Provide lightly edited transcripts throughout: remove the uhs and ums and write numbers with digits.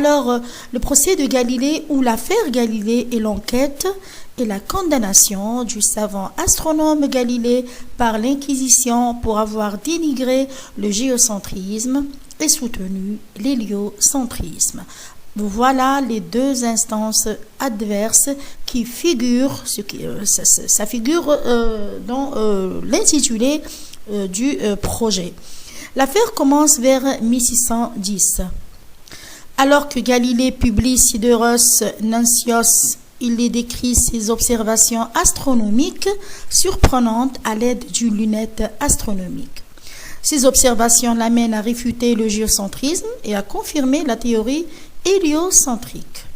Alors, le procès de Galilée ou l'affaire Galilée est l'enquête et la condamnation du savant astronome Galilée par l'Inquisition pour avoir dénigré le géocentrisme et soutenu l'héliocentrisme. Voilà les deux instances adverses qui figurent, ça figure dans l'intitulé du projet. L'affaire commence vers 1610. Alors que Galilée publie Sideros Nuncios, il y décrit ses observations astronomiques surprenantes à l'aide d'une lunette astronomique. Ces observations l'amènent à réfuter le géocentrisme et à confirmer la théorie héliocentrique,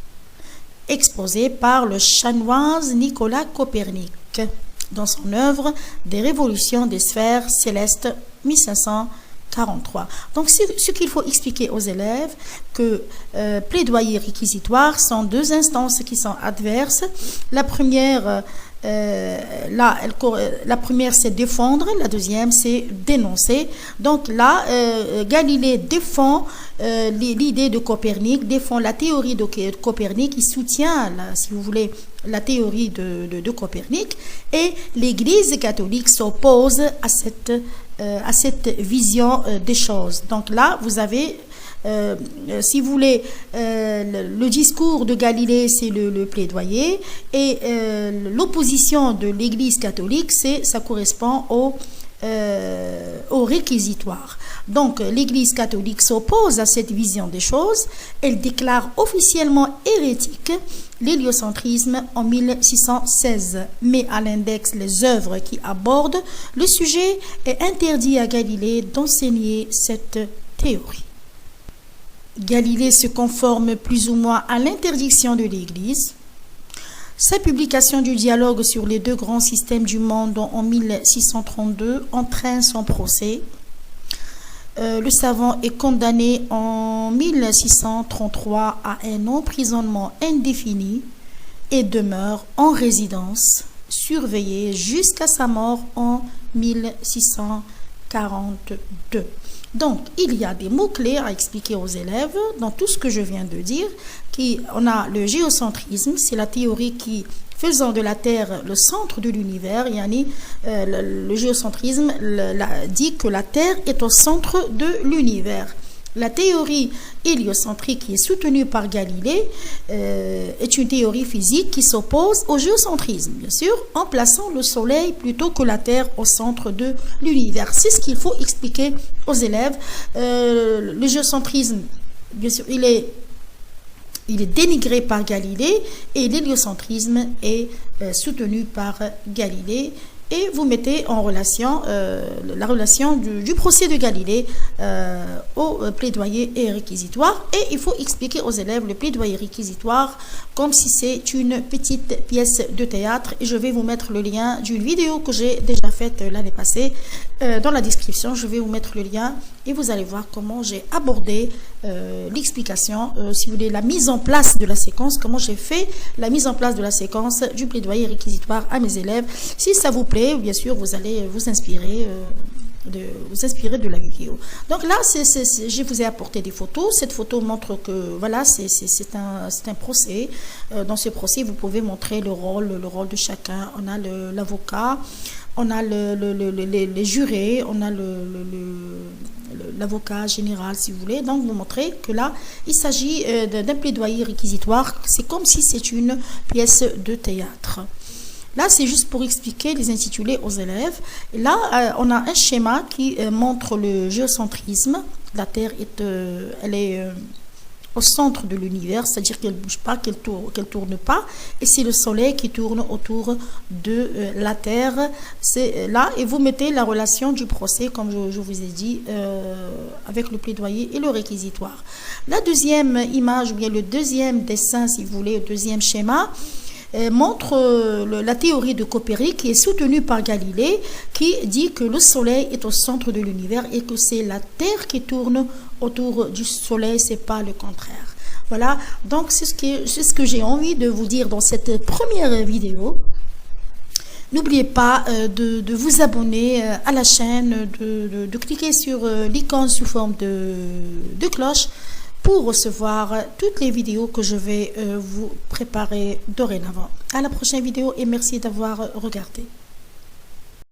exposée par le chanoise Nicolas Copernic dans son œuvre Des révolutions des sphères célestes 1543. Donc, ce qu'il faut expliquer aux élèves, que plaidoyer réquisitoire sont deux instances qui sont adverses. La première, la première c'est défendre, la deuxième c'est dénoncer. Donc là, Galilée défend l'idée de Copernic, défend la théorie de Copernic, il soutient, si vous voulez, la théorie de Copernic, et l'Église catholique s'oppose à cette vision des choses. Donc là, vous avez, si vous voulez, le discours de Galilée, c'est le plaidoyer, et l'opposition de l'Église catholique, ça correspond au réquisitoire. Donc, l'Église catholique s'oppose à cette vision des choses. Elle déclare officiellement hérétique l'héliocentrisme en 1616, met à l'index les œuvres qui abordent le sujet et interdit à Galilée d'enseigner cette théorie. Galilée se conforme plus ou moins à l'interdiction de l'Église. Sa publication du dialogue sur les deux grands systèmes du monde en 1632 entraîne son procès. Le savant est condamné en 1633 à un emprisonnement indéfini et demeure en résidence surveillée jusqu'à sa mort en 1642. Donc, il y a des mots-clés à expliquer aux élèves dans tout ce que je viens de dire. On a le géocentrisme, c'est la théorie qui, faisant de la Terre le centre de l'univers, le géocentrisme dit que la Terre est au centre de l'univers. La théorie héliocentrique qui est soutenue par Galilée est une théorie physique qui s'oppose au géocentrisme, bien sûr, en plaçant le Soleil plutôt que la Terre au centre de l'univers. C'est ce qu'il faut expliquer aux élèves. Le géocentrisme, bien sûr, il est dénigré par Galilée et l'héliocentrisme est soutenu par Galilée. Et vous mettez en relation la relation du procès de Galilée au plaidoyer et réquisitoire. Et il faut expliquer aux élèves le plaidoyer réquisitoire comme si c'est une petite pièce de théâtre. Et je vais vous mettre le lien d'une vidéo que j'ai déjà faite l'année passée. Dans la description, je vais vous mettre le lien et vous allez voir comment j'ai abordé l'explication, si vous voulez, la mise en place de la séquence, comment j'ai fait la mise en place de la séquence du plaidoyer réquisitoire à mes élèves. Si ça vous plaît, bien sûr, vous allez vous inspirer de la vidéo. Donc là, je vous ai apporté des photos. Cette photo montre que voilà, c'est un procès. Dans ce procès, vous pouvez montrer le rôle de chacun. On a l'avocat, on a les jurés, on a l'avocat général, si vous voulez. Donc, vous montrez que là, il s'agit d'un plaidoyer réquisitoire. C'est comme si c'est une pièce de théâtre. Là, c'est juste pour expliquer les intitulés aux élèves. Et là, on a un schéma qui montre le géocentrisme. La Terre elle est au centre de l'univers, c'est-à-dire qu'elle ne bouge pas, qu'elle tourne pas. Et c'est le Soleil qui tourne autour de la Terre. C'est là, et vous mettez la relation du procès, comme je vous ai dit, avec le plaidoyer et le réquisitoire. La deuxième image, ou bien le deuxième dessin, si vous voulez, le deuxième schéma, montre la théorie de Copernic qui est soutenue par Galilée, qui dit que le Soleil est au centre de l'univers et que c'est la Terre qui tourne autour du Soleil, c'est pas le contraire. Voilà, donc c'est ce que j'ai envie de vous dire dans cette première vidéo. N'oubliez pas de vous abonner à la chaîne, de cliquer sur l'icône sous forme de cloche pour recevoir toutes les vidéos que je vais vous préparer dorénavant. À la prochaine vidéo et merci d'avoir regardé.